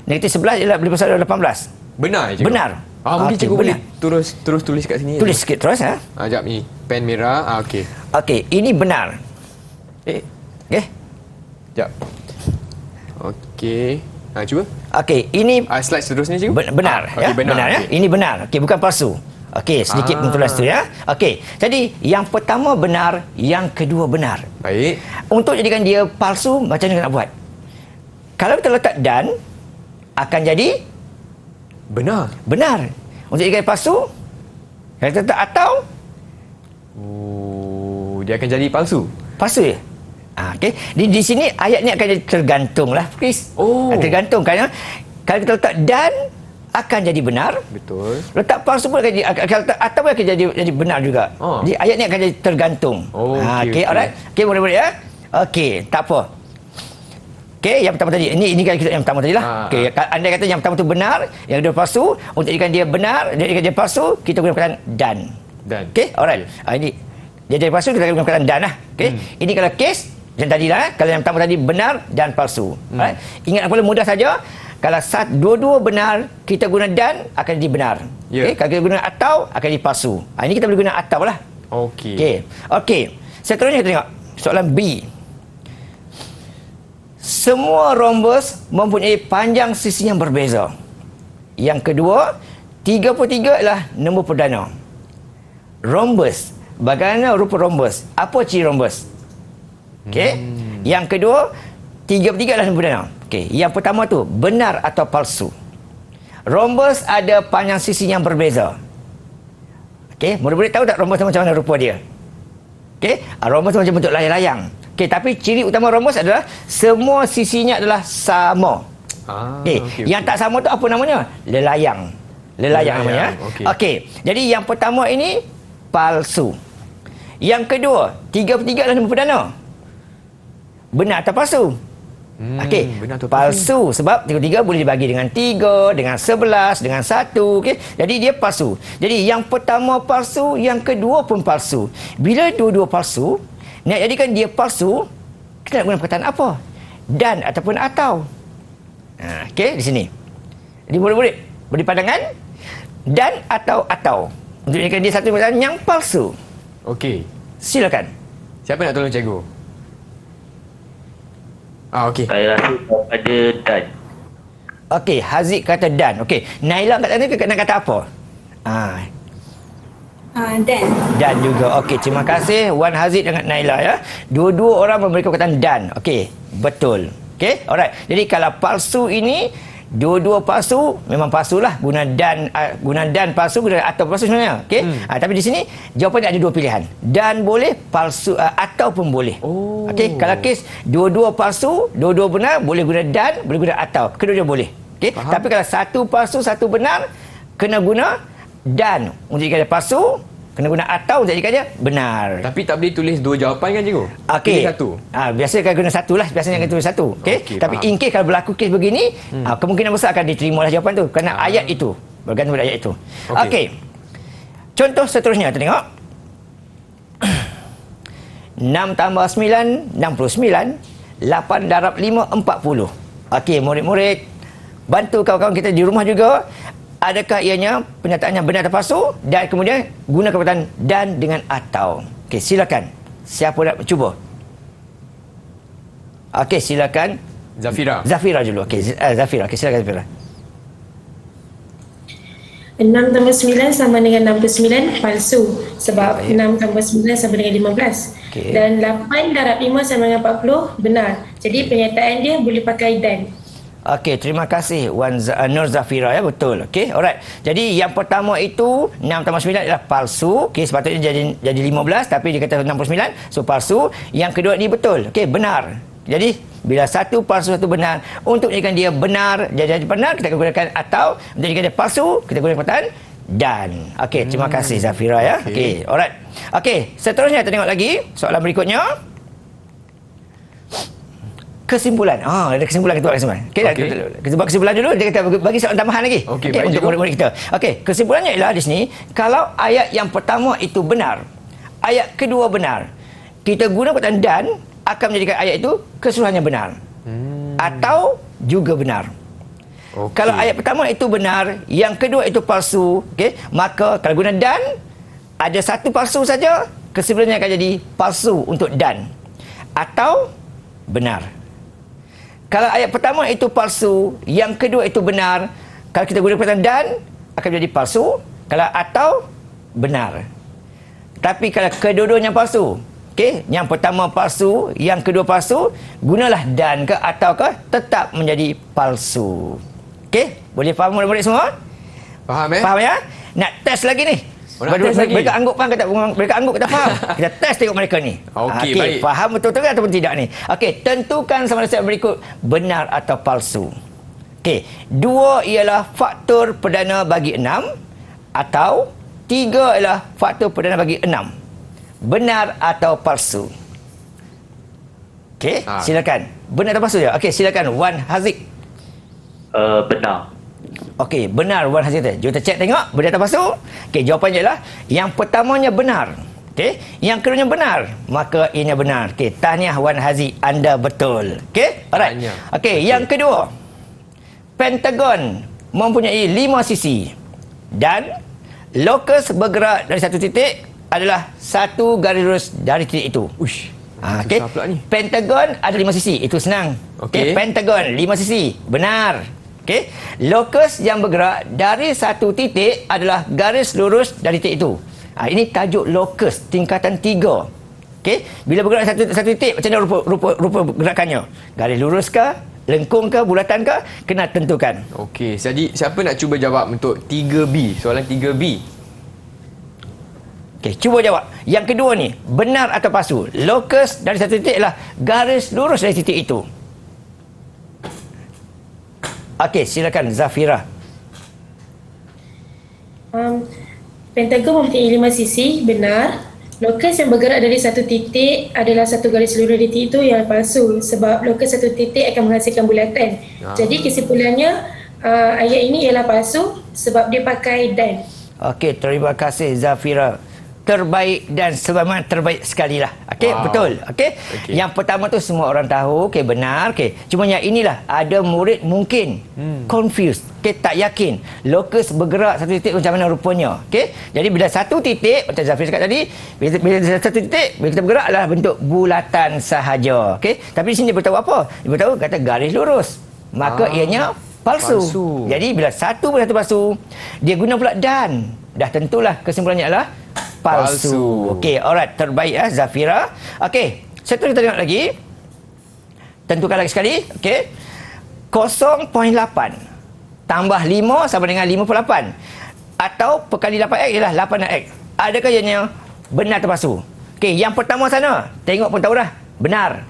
Negatif 11 ialah lebih besar daripada 18. Benar, cikgu? Benar. Mungkin Okey, cikgu boleh benar. terus tulis kat sini. Tulis sikit terus ha. Sekejap ni. Pen merah. Okey. Okey, ini benar. Okey. Sekejap. Okey. Cuba. Okey, ini Slide seterusnya, cikgu. benar okey, ya. benar. ya. Okey. Ini benar. Okey, bukan palsu. Okey, sedikit pentulis tu ya. Okey, jadi yang pertama benar, yang kedua benar. Baik. Untuk jadikan dia palsu, macam mana nak buat? Kalau kita letak dan, akan jadi Benar. benar. Untuk jadikan palsu, kalau kita letak atau, Dia akan jadi palsu. palsu je. Okey. Di sini ayat ni akan jadi tergantung lah, Chris. Tergantung kerana kalau kita letak dan, akan jadi benar. Betul. Letak palsu pun akan jadi, atau pun akan jadi benar juga. Jadi ayat ni akan jadi tergantung. Okey, alright. Okey, boleh ya. Okey, tak apa. Okey, yang pertama tadi. Ini kan kita yang pertama tadi lah. Okey, andai kata yang pertama tu benar, yang kedua palsu. Untuk jadikan dia benar, jadikan dia palsu, kita guna perkataan dan. Okey, alright. Ini dia jadi palsu, kita guna perkataan dan lah. Okey. Ini kalau kes yang tadi lah. Kalau yang pertama tadi benar dan palsu. Alright. Ingat apa mudah saja. Kalau dua-dua benar, kita guna dan, akan jadi benar. Okay? Kalau kita guna atau, akan jadi palsu. Ini kita boleh guna atau lah. Okey. Seterusnya kita tengok soalan B. Semua rhombus mempunyai panjang sisi yang berbeza. Yang kedua, 33 adalah nombor perdana. Rhombus. Bagaimana rupa rhombus? Apa ciri rhombus? Okey. Yang kedua, 33 adalah nombor perdana. Okey, yang pertama tu benar atau palsu. Rhombus ada panjang sisi yang berbeza. Okey, murid-murid tahu tak rhombus macam mana rupa dia? Okey, rhombus macam bentuk layang-layang. Okey, tapi ciri utama rhombus adalah semua sisinya adalah sama. Okey, yang tak sama tu apa namanya? Lelayang. Lelayang namanya. Okey, jadi yang pertama ini palsu. Yang kedua, 33 adalah nombor perdana. Benar atau palsu? Okey, palsu sebab 33 boleh dibagi dengan 3, dengan 11, dengan 1, okey. Jadi dia palsu. Jadi yang pertama palsu, yang kedua pun palsu. Bila dua-dua palsu, nak jadikan dia palsu, kita nak guna perkataan apa? Dan ataupun atau. Okey, di sini. Jadi murid-murid, beri pandangan dan atau. Untuk jadikan dia satu perkataan yang palsu. Okey. Silakan. Siapa nak tolong cikgu? Okey. Saya rasa ada dan. Okey, Haziq kata dan. Okey, Naila kat sana nak kata apa? Dan juga. Okey, terima kasih Wan Haziq dengan Naila ya. Dua-dua orang memberikan perkataan dan. Okey, betul. Okey, alright. Jadi kalau palsu ini, dua-dua palsu, memang palsu lah. Guna dan palsu, guna atau palsu sebenarnya. Okey. Tapi di sini jawapannya ada dua pilihan. Dan boleh, palsu ataupun boleh. Okey, kalau kes dua-dua palsu, dua-dua benar, boleh guna dan, boleh guna atau. Kedua-dua boleh. Okey. Tapi kalau satu palsu, satu benar, kena guna dan. Untuk jika ada palsu, kena guna atau untuk jika dia benar. Tapi tak boleh tulis dua jawapan kan, cikgu? Okey. Pilih satu. Biasa kan guna satu lah. Biasanya akan tulis satu. Okey. Tapi in case kalau berlaku kes begini, kemungkinan besar akan diterima lah jawapan tu. Kerana ayat itu. Bergantung pada ayat itu. Okey. Contoh seterusnya, kita tengok. 6 tambah 9, 69. 8 darab 5, 40. Okey, murid-murid. Bantu kawan-kawan kita di rumah juga. Adakah ianya pernyataannya benar atau palsu? Dan kemudian guna perkataan dan dengan atau. Okey, silakan. Siapa nak cuba? Okey, silakan. Zafira dulu. Okey, Zafira. Okey, silakan Zafira. 6 tambah 9 sama dengan 69 palsu. Sebab 6 tambah 9 sama dengan 15. Dan 8 darab 5 sama dengan 40 benar. Jadi pernyataan dia boleh pakai dan. Okey, terima kasih Nur Zafira ya, betul. Okey, alright. Jadi yang pertama itu 6 tambah 9 adalah palsu. Okey, sepatutnya jadi 15 tapi dia kata 69, so palsu. Yang kedua ni betul. Okey, benar. Jadi bila satu palsu satu benar, untuk jadikan dia benar, jadi benar kita gunakan atau, untuk jadikan dia palsu kita gunakan perkataan dan. Okey, terima kasih Zafira ya. Okey, alright. Okey, seterusnya kita tengok lagi soalan berikutnya. Kesimpulan. Ada kesimpulan kita buat kesimpulan. Okey, kita buat kesimpulan dulu, kita bagi soalan tambahan lagi. Okey, untuk murid-murid kita. Okey, kesimpulannya ialah di sini, kalau ayat yang pertama itu benar, ayat kedua benar, kita guna perkataan dan akan menjadikan ayat itu keseluruhannya benar. Atau juga benar. Okey. Kalau ayat pertama itu benar, yang kedua itu palsu, okey, maka kalau guna dan, ada satu palsu saja, kesimpulannya akan jadi palsu untuk dan. Atau benar. Kalau ayat pertama itu palsu, yang kedua itu benar, kalau kita guna perkataan dan, akan menjadi palsu. Kalau atau, benar. Tapi kalau kedua-duanya palsu, okey, yang pertama palsu, yang kedua palsu, gunalah dan ke atau ke, tetap menjadi palsu. Okey, boleh faham murid-murid semua? Faham Faham ya? Nak test lagi ni. Oh, nak test lagi? Mereka angguk faham, mereka angguk kata faham. Kita test tengok mereka ni. Okey, baik. Faham betul-betul ke ataupun tidak ni? Okey, tentukan sama ada step berikut benar atau palsu. Okey, 2 ialah faktor perdana bagi 6 atau 3 ialah faktor perdana bagi 6. Benar atau palsu? Okey, silakan. Benar atau palsu je? Okey, silakan Wan Haziq. Benar. Okey, benar Wan Haziq. Jom kita cek tengok benar atau palsu. Okey, jawapannya ialah yang pertamanya benar. Okey, yang keduanya benar, maka ini benar. Okey, tahniah Wan Haziq, anda betul. Okey, alright. Okey, yang kedua. Pentagon mempunyai 5 sisi dan lokus bergerak dari satu titik adalah satu garis lurus dari titik itu. Uish. Okey. Susah pula ni. Pentagon ada 5 sisi, itu senang. Okey. Pentagon 5 sisi, benar. Okey. Lokus yang bergerak dari satu titik adalah garis lurus dari titik itu. Ini tajuk lokus tingkatan 3. Okey. Bila bergerak satu titik, macam mana rupa gerakannya? Garis lurus ke? Lengkung ke? Bulatan ke? Kena tentukan. Okey, jadi siapa nak cuba jawab untuk 3B? Soalan 3B. Okey, cuba jawab. Yang kedua ni, benar atau palsu? Lokus dari satu titik adalah garis lurus dari titik itu. Okey, silakan Zafira. Pentagon mempunyai 5 sisi, benar. Lokus yang bergerak dari satu titik adalah satu garis lurus dari titik itu yang palsu sebab lokus satu titik akan menghasilkan bulatan. Jadi kesimpulannya ayat ini ialah palsu sebab dia pakai dan. Okey, terima kasih Zafira. Terbaik dan sebagaimana terbaik sekali lah. Okey, Wow. betul. Okey. Yang pertama tu semua orang tahu, okey, benar, okey. Cuma yang inilah ada murid mungkin confused, okey, tak yakin. Lokus bergerak satu titik macam mana rupanya. Okey. Jadi bila satu titik macam Zafir cakap tadi, bila satu titik bila kita bergerak adalah bentuk bulatan sahaja. Okey. Tapi di sini dia beritahu apa? Dia beritahu kata garis lurus. Maka ianya palsu. Jadi bila satu palsu, dia guna pula dan. Dah tentulah kesimpulannya adalah palsu. Okey, alright, terbaik Zafira. Okey, satu kita tengok lagi. Tentukan lagi sekali. Okey. 0.8 tambah 5 sama dengan 5/8. Atau perkali 8x ialah 8x. Adakah ianya benar atau palsu? Okey, yang pertama sana, tengok pun tahu dah, benar.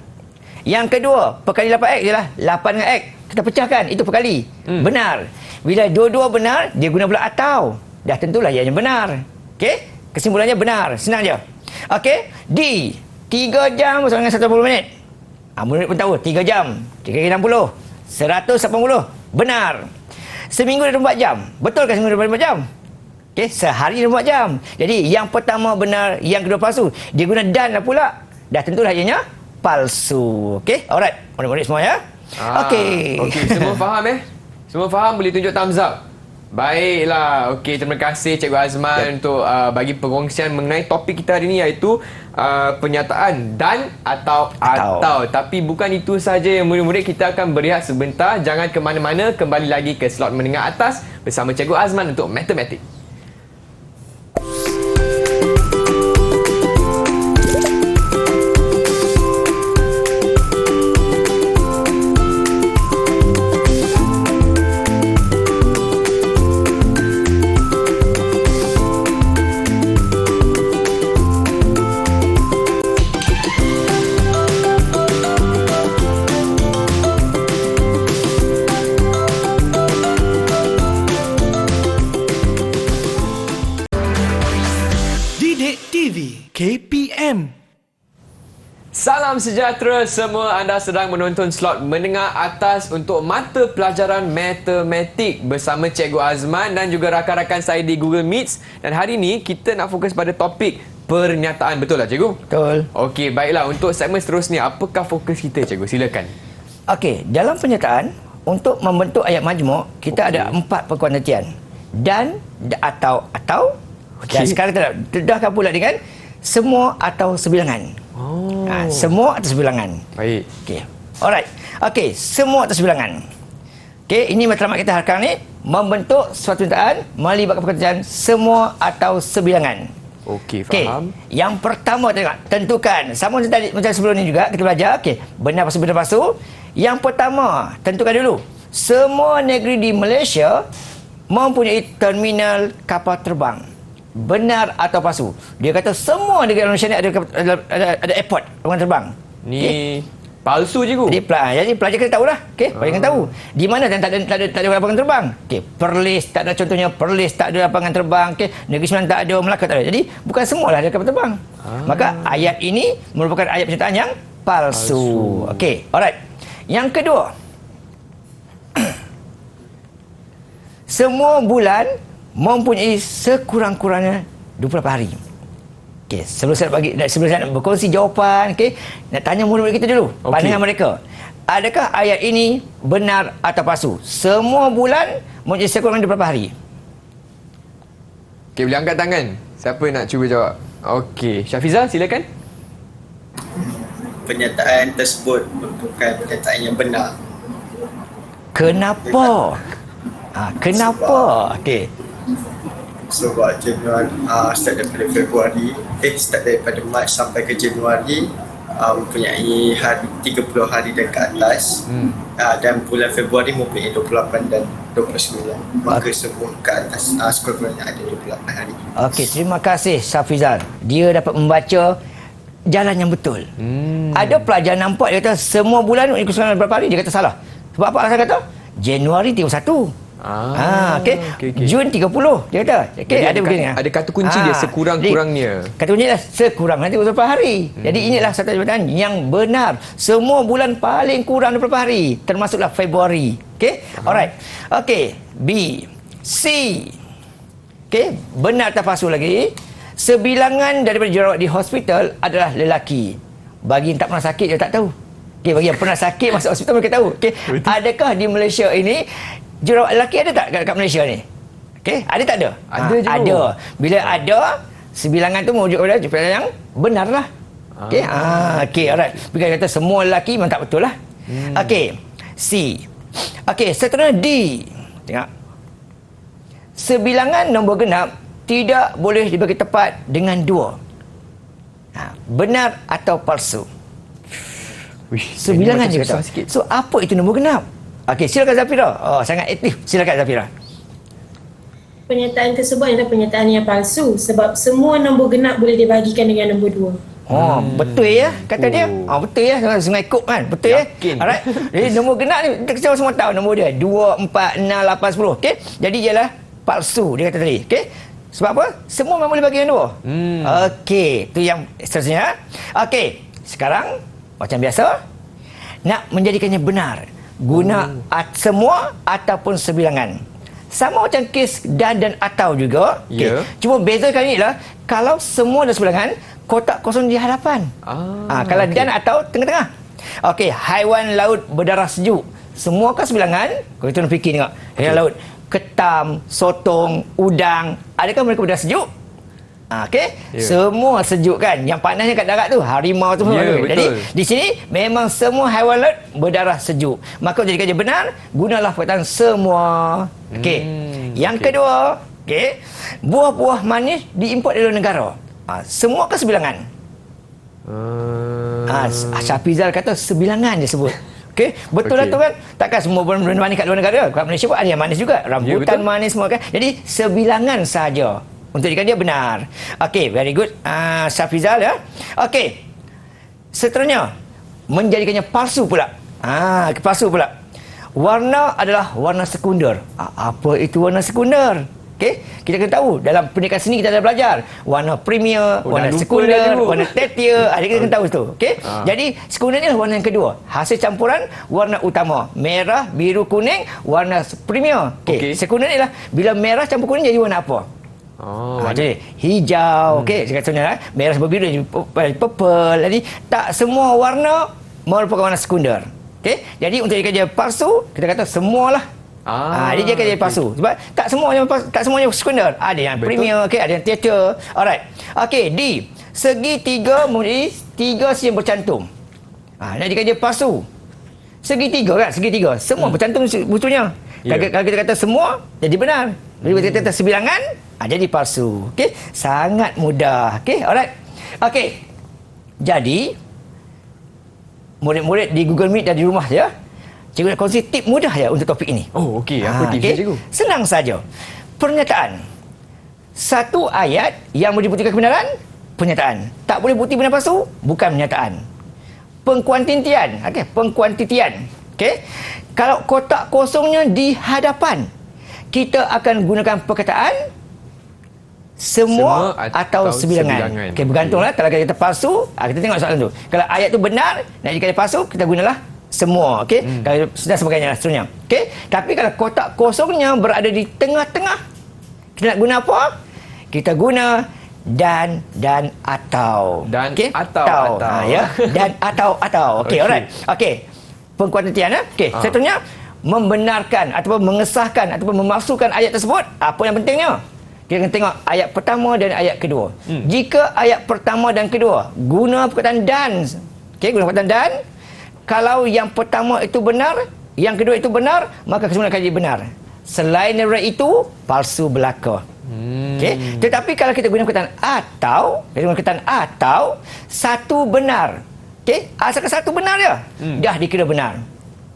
Yang kedua, perkali 8x ialah 8 dengan x. Kita pecahkan, itu perkali. Benar. Bila dua-dua benar, dia guna pula atau. Dah tentulah ianya benar. Okey? Kesimpulannya benar. Senang je. Okey? D. 3 jam bersama dengan 180 minit. Murid pun tahu. 3 jam. 3 kali 60. 180. Benar. Seminggu 24 jam. Betul ke seminggu 24 jam? Okey? Sehari 24 jam. Jadi, yang pertama benar, yang kedua palsu. Dia guna dan lah pula. Dah tentulah ianya palsu. Okey? Alright. Murid-murid semua ya? Okey. Okey, semua faham Semua faham, boleh tunjuk thumbs up. Baiklah. Okey, terima kasih Cikgu Azman untuk bagi perkongsian mengenai topik kita hari ini iaitu penyataan dan atau. Tapi bukan itu saja yang murid-murid, kita akan berehat sebentar. Jangan ke mana-mana, kembali lagi ke slot menengah atas bersama Cikgu Azman untuk matematik. KPM. Salam sejahtera semua, anda sedang menonton slot menengah atas untuk mata pelajaran matematik bersama Cikgu Azman dan juga rakan-rakan saya di Google Meets. Dan hari ini kita nak fokus pada topik pernyataan. Betul lah cikgu? Betul. Okey, baiklah. Untuk segmen seterusnya, apakah fokus kita cikgu? Silakan. Okey, dalam pernyataan untuk membentuk ayat majmuk kita ada 4 perkuantitian. Dan, atau. Dan sekarang kita dedahkan pula dengan semua atau sebilangan. Semua atau sebilangan. Baik. Okey. Alright. Okey, semua atau sebilangan. Okey, ini matlamat kita sekarang ni membentuk suatu pernyataan melibatkan perkataan semua atau sebilangan. Okey, Okey. faham. Yang pertama tengok, tentukan. Sama macam tadi macam sebelum ni juga kita belajar. Okey, benar palsu benar palsu. Yang pertama, tentukan dulu. Semua negeri di Malaysia mempunyai terminal kapal terbang. Benar atau palsu? Dia kata semua negara Malaysia ni ada airport orang terbang. Ni Okey. palsu cikgu. Jadi pelajar kena tahulah. Okey, pelajar kena tahu. Di mana dan tak ada lapangan terbang. Okey, Perlis tak ada, contohnya Perlis tak ada lapangan terbang. Okey, Negeri Sembilan tak ada, Melaka tak ada. Jadi bukan semualah ada kapal terbang. Maka ayat ini merupakan ayat pernyataan yang palsu. Okey, alright. Yang kedua. Semua bulan mempunyai sekurang-kurangnya 28 hari. Okey, sebelum saya nak berkongsi jawapan, okey, nak tanya murid kita dulu, pandangan mereka. Adakah ayat ini benar atau palsu? Semua bulan mempunyai sekurang-kurangnya 28 hari. Okey, boleh angkat tangan. Siapa nak cuba jawab? Okey, Syafizal silakan. Pernyataan tersebut bukan pernyataan yang benar. Kenapa? Kenapa? Okey. Sebab Januari start daripada Februari, start daripada Mac sampai ke Januari mempunyai 30 hari dan ke atas. Dan bulan Februari mempunyai 28 dan 29. Maka semua ke atas sekurang-kurangnya ada 28 hari. Okey, terima kasih Syafizal. Dia dapat membaca jalan yang betul. Ada pelajar nampak dia kata semua bulan ikut berapa hari, dia kata salah. Sebab apa alasan kata? Januari 31. Okey. Jun 30 dia kata. Okey, ada begini. Ada kata kunci dia sekurang-kurangnya. Kata kunci dah sekurang nanti berapa hari. Jadi inilah satu jabatan yang benar. Semua bulan paling kurang 20 hari, termasuklah Februari. Okey? Alright. Okey, B, C. Okey, benar atau palsu lagi? Sebilangan daripada jurawat di hospital adalah lelaki. Bagi yang tak pernah sakit dia tak tahu. Okey, bagi yang pernah sakit masuk hospital mereka tahu. Okey, adakah di Malaysia ini jurawat lelaki ada tak kat Malaysia ni? Okey, ada tak ada? Ada je. Ada. Bila ada, sebilangan tu merujuk kepada sebilangan yang benar lah. Okey, okey, alright. Bila kata semua lelaki memang tak betul lah. Okey, C. Okey, seterusnya D. Tengok. Sebilangan nombor genap tidak boleh dibagi tepat dengan 2. Benar atau palsu? Sebilangan je kata. So, apa itu nombor genap? Okey, silakan Zafira. Oh, sangat aktif. Silakan Zafira. Pernyataan tersebut adalah pernyataan yang palsu sebab semua nombor genap boleh dibahagikan dengan nombor 2. Oh, betul ya kata dia. Betul ya, Sungai Kok kan. Betul Yakin. ya. Alright. Jadi nombor genap ni kita semua tahu nombor dia 2, 4, 6, 8, 10. Okey. Jadi ialah palsu dia kata tadi. Okey. Sebab apa? Semua memang boleh bagi dengan 2. Okey, itu yang seterusnya. Okey. Sekarang macam biasa nak menjadikannya benar. Guna semua ataupun sebilangan. Sama macam kes dan atau juga. Okay. Ya. Cuma bezakan ni ialah kalau semua dan sebilangan, kotak kosong di hadapan. Kalau dan atau tengah-tengah. Okey, haiwan laut berdarah sejuk. Semua kan sebilangan? Kalau kita nak fikir tengok. Haiwan laut, ketam, sotong, udang, adakah mereka berdarah sejuk? Okey, semua sejuk kan. Yang panasnya kat darat tu harimau tu semua. Jadi di sini memang semua haiwan laut berdarah sejuk. Maka jadikan dia benar, gunalah perkataan semua. Okey. Yang kedua, okey, buah-buah manis diimport dari luar negara. Semua ke sebilangan? Syafizal kata sebilangan dia sebut. Okey, betul lah tu kan. Takkan semua buah manis kat luar negara. Kat Malaysia pun ada yang manis juga. Rambutan manis semua kan. Jadi sebilangan sahaja. Untuk jadikan dia benar. Okey, very good. Syafizal ya. Okey. Seterusnya, menjadikannya palsu pula. Palsu pula. Warna adalah warna sekunder. Apa itu warna sekunder? Okey, kita kena tahu. Dalam pendidikan seni kita ada belajar. Warna premier, warna sekunder, warna tertier. Kita kena tahu tu. Okey. Jadi, sekunder ni adalah warna yang kedua. Hasil campuran warna utama. Merah, biru, kuning, warna premier. Okey. Sekunder ni lah bila merah campur kuning jadi warna apa? Oh, Jadi hijau, okey, saya kata sebenarnya merah berbiru, purple. Jadi tak semua warna merupakan warna sekunder. Okey, jadi untuk dia palsu, kita kata semualah. Dia jadi palsu. Sebab tak semuanya sekunder. Ada yang premier, okey, ada yang teater. Alright. Okey, D. Segitiga menjadi 3 sisi yang bercantum. Nak dia palsu. Segitiga kan, segitiga. Semua bercantum betulnya. Kalau kita kata semua, jadi benar. Bila kita kata sebilangan, jadi palsu. Okey, sangat mudah. Okey, alright. Okey. Jadi murid-murid di Google Meet dan di rumah ya, cikgu nak kongsi tip mudah ya untuk topik ini. Oh, okey. Apa tipsnya, cikgu? Senang saja. Pernyataan. Satu ayat yang membuktikan kebenaran, pernyataan. Tak boleh bukti benar palsu, bukan pernyataan. Pengkuantitian, pengkuantitian. Okey. Kalau kotak kosongnya di hadapan, kita akan gunakan perkataan semua atau sebilangan. Okey, bergantunglah. Kalau kita palsu, kita tengok soalan tu. Kalau ayat tu benar, nak jika dia palsu, kita gunalah semua. Okey. Kalau dan sebagainya seterusnya. Okey. Tapi kalau kotak kosongnya berada di tengah-tengah, kita nak guna apa? Kita guna dan atau. Dan okay? atau. Ya. Dan atau. Okey, alright. Okey. Pengkuantitian Okey, seterusnya membenarkan ataupun mengesahkan ataupun memalsukan ayat tersebut. Apa yang pentingnya? Kita akan tengok ayat pertama dan ayat kedua. Jika ayat pertama dan kedua guna perkataan dan. Okey, guna perkataan dan. Kalau yang pertama itu benar, yang kedua itu benar, maka kesemuanya akan jadi benar. Selain daripada itu, palsu belaka. Okey, tetapi kalau kita guna perkataan atau, satu benar. Okey, asalkan satu benar je, dah dikira benar.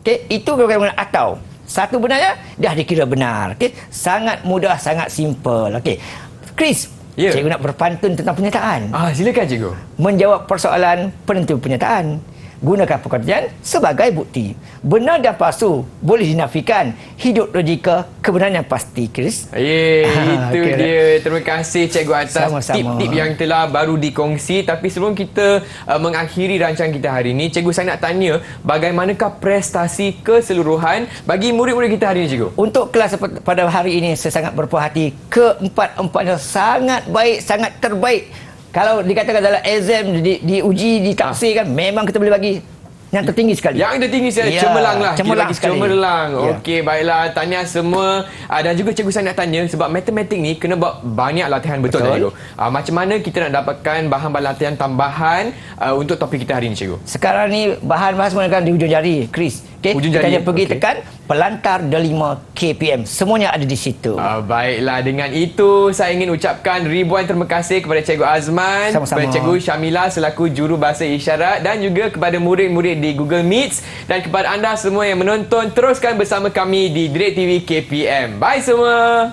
Okey, itu berkaitan dengan atau. Satu benarnya dah dikira benar. Okey, sangat mudah, sangat simple. Okey. Chris, cikgu nak berpantun tentang pernyataan. Silakan, cikgu. Menjawab persoalan penentu pernyataan. Gunakan perkataan sebagai bukti. Benar dan palsu boleh dinafikan. Hidup logika kebenaran yang pasti, Chris. Itu okay, dia. Terima kasih, cikgu, atas tip-tip yang telah baru dikongsi. Tapi sebelum kita mengakhiri rancangan kita hari ini, cikgu, saya nak tanya bagaimanakah prestasi keseluruhan bagi murid-murid kita hari ini, cikgu? Untuk kelas pada hari ini, saya sangat berpuas hati. Keempat-empatnya sangat baik, sangat terbaik. Kalau dikatakan dalam exam, diuji, ditaksirkan, memang kita boleh bagi yang tertinggi sekali. Yang tertinggi sekali, cemerlanglah. Cemerlang sekali. Cemerlang. Okey, baiklah. Tahniah semua. Dan juga cikgu, saya nak tanya, sebab matematik ni kena buat banyak latihan, betul tak, cikgu? Macam mana kita nak dapatkan bahan-bahan latihan tambahan untuk topik kita hari ni, cikgu? Sekarang ni bahan-bahan semua kan di hujung jari, Chris. Okay? Ujung kita jari. hanya pergi tekan Pelantar Delima KPM. Semuanya ada di situ. Baiklah, dengan itu saya ingin ucapkan ribuan terima kasih kepada Cikgu Azman, sama-sama, kepada Cikgu Syamila selaku juru bahasa isyarat, dan juga kepada murid-murid di Google Meets, dan kepada anda semua yang menonton. Teruskan bersama kami di Direct TV KPM. Bye semua.